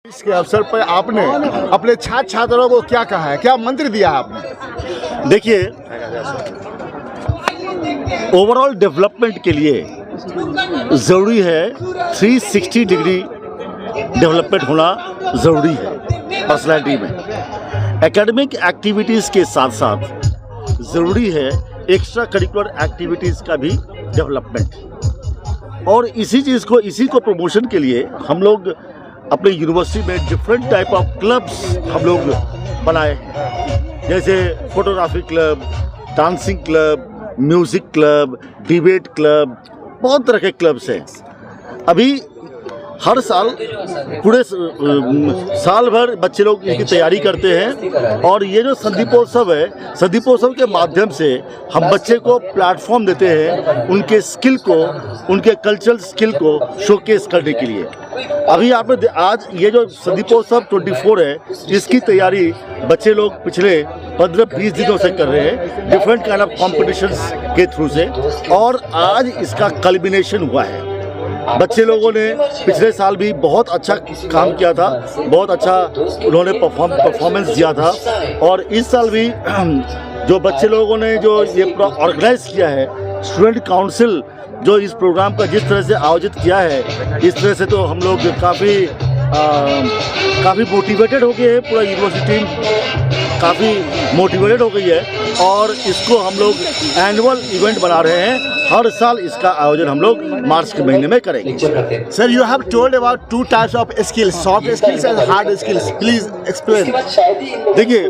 इसके अवसर पर आपने अपने छात्र छात्राओं को क्या कहा है, क्या मंत्र दिया है आपने? देखिए, ओवरऑल डेवलपमेंट के लिए ज़रूरी है 360 डिग्री डेवलपमेंट होना ज़रूरी है पर्सनैलिटी में। एकेडमिक एक्टिविटीज़ के साथ साथ ज़रूरी है एक्स्ट्रा करिकुलर एक्टिविटीज़ का भी डेवलपमेंट। और इसी को प्रमोशन के लिए हम लोग अपने यूनिवर्सिटी में डिफरेंट टाइप ऑफ क्लब्स हम लोग बनाए हैं, जैसे photography club, dancing club, music club, debate club, बहुत तरह के क्लब्स हैं। अभी हर साल पूरे साल भर बच्चे लोग इसकी तैयारी करते हैं और ये जो संदीपोत्सव है, संदीपोत्सव के माध्यम से हम बच्चे को प्लेटफॉर्म देते हैं उनके स्किल को, उनके कल्चरल स्किल को शोकेस करने के लिए। अभी आपने आज ये जो संदीपोत्सव 24 है, इसकी तैयारी बच्चे लोग पिछले 15-20 दिनों से कर रहे हैं डिफरेंट काइंड ऑफ कॉम्पिटिशन्स के थ्रू से, और आज इसका कल्बिनेशन हुआ है। बच्चे लोगों ने पिछले साल भी बहुत अच्छा काम किया था, बहुत अच्छा उन्होंने परफॉर्मेंस दिया था, और इस साल भी जो बच्चे लोगों ने जो ये ऑर्गेनाइज किया है, स्टूडेंट काउंसिल जो इस प्रोग्राम का जिस तरह से आयोजित किया है, इस तरह से तो हम लोग काफ़ी मोटिवेटेड हो गए हैं। पूरा यूनिवर्सिटी टीम काफ़ी मोटिवेटेड हो गई है और इसको हम लोग एनुअल इवेंट बना रहे हैं। हर साल इसका आयोजन हम लोग मार्च के महीने में करेंगे। Sir, you have told about 2 types of skills, soft skills and hard skills, please explain. देखिए,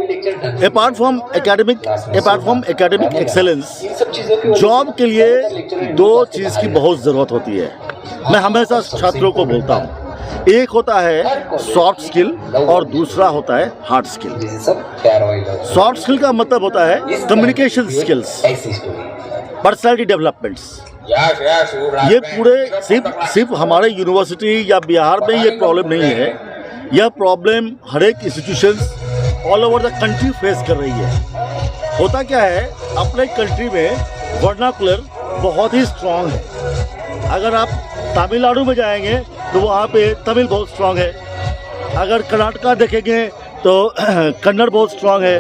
apart from academic excellence, job के लिए 2 चीज़ की बहुत ज़रूरत होती है। मैं हमेशा छात्रों को बोलता हूँ, एक होता है सॉफ्ट स्किल और दूसरा होता है हार्ड स्किल। सॉफ्ट स्किल का मतलब होता है कम्युनिकेशन स्किल्स, पर्सनैलिटी डेवलपमेंट्स। ये पूरे सिर्फ हमारे यूनिवर्सिटी या बिहार में ये प्रॉब्लम नहीं है, यह प्रॉब्लम हर एक institutions all over the country face कर रही है। होता क्या है, अपने कंट्री में वर्नाकुलर बहुत ही स्ट्रांग है। अगर आप तमिलनाडु में जाएंगे तो वहाँ पे तमिल बहुत स्ट्रांग है। अगर कर्नाटका देखेंगे तो कन्नड़ बहुत स्ट्रांग है।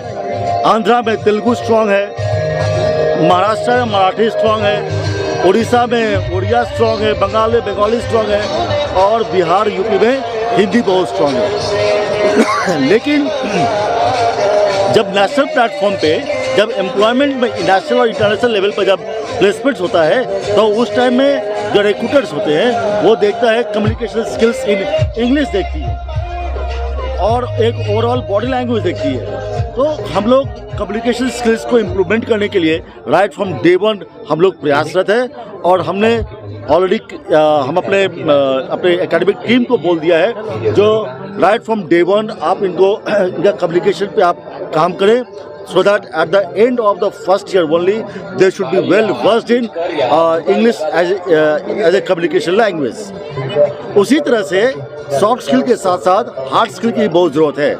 आंध्रा में तेलुगु स्ट्रांग है। महाराष्ट्र में मराठी स्ट्रांग है। उड़ीसा में उड़िया स्ट्रांग है। बंगाल में बंगाली स्ट्रांग है। और बिहार यूपी में हिंदी बहुत स्ट्रांग है। लेकिन जब नेशनल प्लेटफॉर्म पे, जब एम्प्लॉयमेंट में नेशनल और इंटरनेशनल लेवल पर जब प्लेसमेंट्स होता है, तो उस टाइम में जो रिक्रूटर्स होते हैं वो देखता है कम्युनिकेशन स्किल्स इन इंग्लिश देखती है और एक ओवरऑल बॉडी लैंग्वेज देखती है। तो हम लोग कम्युनिकेशन स्किल्स को इम्प्रूवमेंट करने के लिए राइट फ्रॉम डे वन हम लोग प्रयासरत हैं, और हमने ऑलरेडी हम अपने एकेडमिक टीम को बोल दिया है जो राइट फ्रॉम डे वन आप इनका कम्युनिकेशन पे आप काम करें, so that at the end of the first year only they should be well versed in English as a communication language. उसी तरह से सॉफ्ट स्किल के साथ साथ हार्ड स्किल की बहुत ज़रूरत है।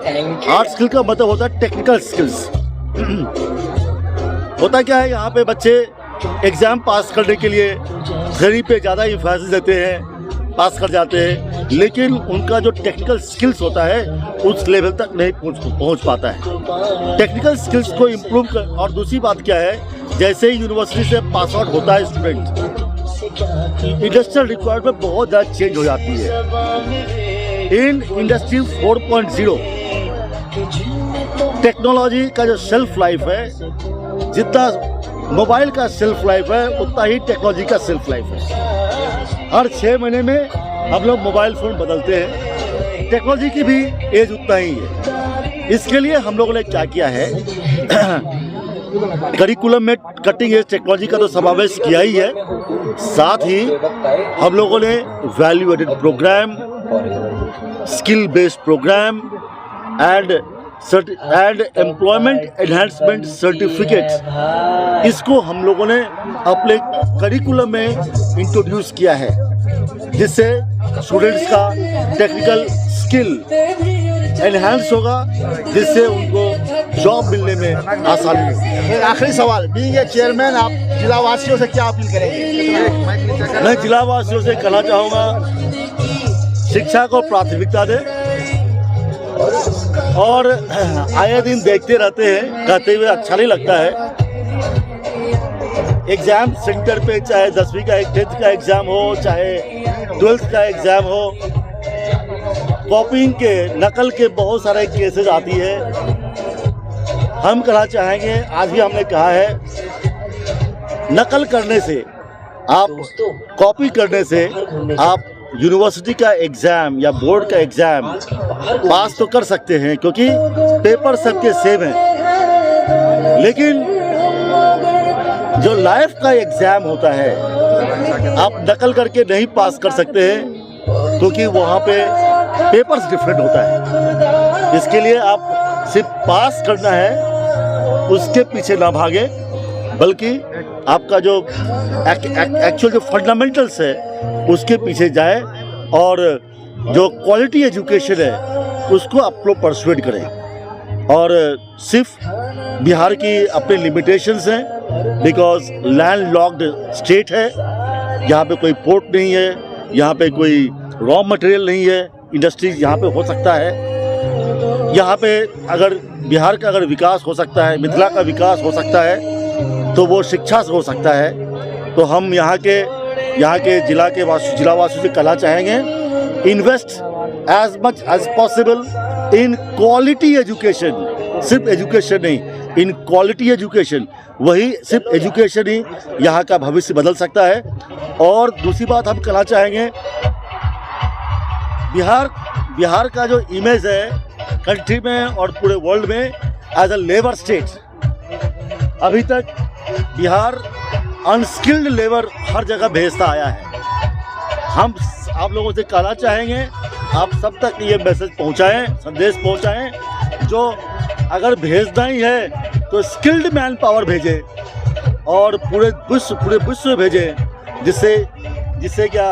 हार्ड स्किल का मतलब होता है टेक्निकल स्किल्स। होता क्या है, यहाँ पे बच्चे एग्ज़ाम पास करने के लिए थ्योरी पे ज़्यादा इंफेसिस देते हैं, पास कर जाते हैं, लेकिन उनका जो टेक्निकल स्किल्स होता है उस लेवल तक नहीं पहुंच पाता है। टेक्निकल स्किल्स को इम्प्रूव कर, और दूसरी बात क्या है, जैसे ही यूनिवर्सिटी से पास आउट होता है स्टूडेंट, इंडस्ट्रियल रिक्वायरमेंट बहुत ज़्यादा चेंज हो जाती है। इन इंडस्ट्री 4.0 टेक्नोलॉजी का जो शेल्फ लाइफ है, जितना मोबाइल का शेल्फ लाइफ है उतना ही टेक्नोलॉजी का शेल्फ लाइफ है। हर 6 महीने में हम लोग मोबाइल फ़ोन बदलते हैं, टेक्नोलॉजी की भी एज उतना ही है। इसके लिए हम लोगों ने क्या किया है, करिकुलम में कटिंग एज टेक्नोलॉजी का तो समावेश किया ही है, साथ ही हम लोगों ने value added programme, skill based programme and employment enhancement certificate, इसको हम लोगों ने अपने करिकुलम में इंट्रोड्यूस किया है, जिससे स्टूडेंट्स का टेक्निकल स्किल एनहांस होगा, जिससे उनको जॉब मिलने में आसानी होगी। आखिरी सवाल, बीइंग ए चेयरमैन, आप जिलावासियों से क्या अपील करेंगे? मैं जिलावासियों से कहना चाहूँगा, शिक्षा को प्राथमिकता दें, और आए दिन देखते रहते हैं, कहते हुए अच्छा नहीं लगता है। एग्ज़ाम सेंटर पे चाहे 10वीं का 10th का एग्ज़ाम हो, चाहे 12th का एग्ज़ाम हो, कॉपिंग के, नकल के बहुत सारे केसेस आती है। हम कहना चाहेंगे, आज भी हमने कहा है, नकल करने से, आप कॉपी करने से आप यूनिवर्सिटी का एग्ज़ाम या बोर्ड का एग्ज़ाम पास तो कर सकते हैं, क्योंकि पेपर सबके सेम हैं। लेकिन जो लाइफ का एग्ज़ाम होता है, आप नकल करके नहीं पास कर सकते हैं, क्योंकि वहाँ पे पेपर्स डिफरेंट होता है। इसके लिए आप सिर्फ पास करना है, उसके पीछे ना भागे, बल्कि आपका जो एक्चुअल जो फंडामेंटल्स है उसके पीछे जाए, और जो क्वालिटी एजुकेशन है उसको आप लोग परसुएट करें। और सिर्फ बिहार की अपने लिमिटेशंस हैं, बिकॉज लैंड लॉक्ड स्टेट है, यहाँ पे कोई पोर्ट नहीं है, यहाँ पे कोई रॉ मटेरियल नहीं है, इंडस्ट्रीज यहाँ पे हो सकता है। यहाँ पे अगर बिहार का अगर विकास हो सकता है, मिथिला का विकास हो सकता है, तो वो शिक्षा से हो सकता है। तो हम यहाँ के जिलावासियों से कहना चाहेंगे, invest as much as possible in quality education, सिर्फ एजुकेशन नहीं, इन क्वालिटी एजुकेशन। वही सिर्फ एजुकेशन ही यहाँ का भविष्य बदल सकता है। और दूसरी बात हम कहना चाहेंगे, बिहार का जो इमेज है कंट्री में और पूरे वर्ल्ड में एज अ लेबर स्टेट, अभी तक बिहार अनस्किल्ड लेबर हर जगह भेजता आया है। हम आप लोगों से कहना चाहेंगे, आप सब तक ये मैसेज पहुंचाएं, संदेश पहुंचाएं, जो अगर भेजना ही है तो स्किल्ड मैन पावर भेजें, और पूरे विश्व में भेजें, जिससे क्या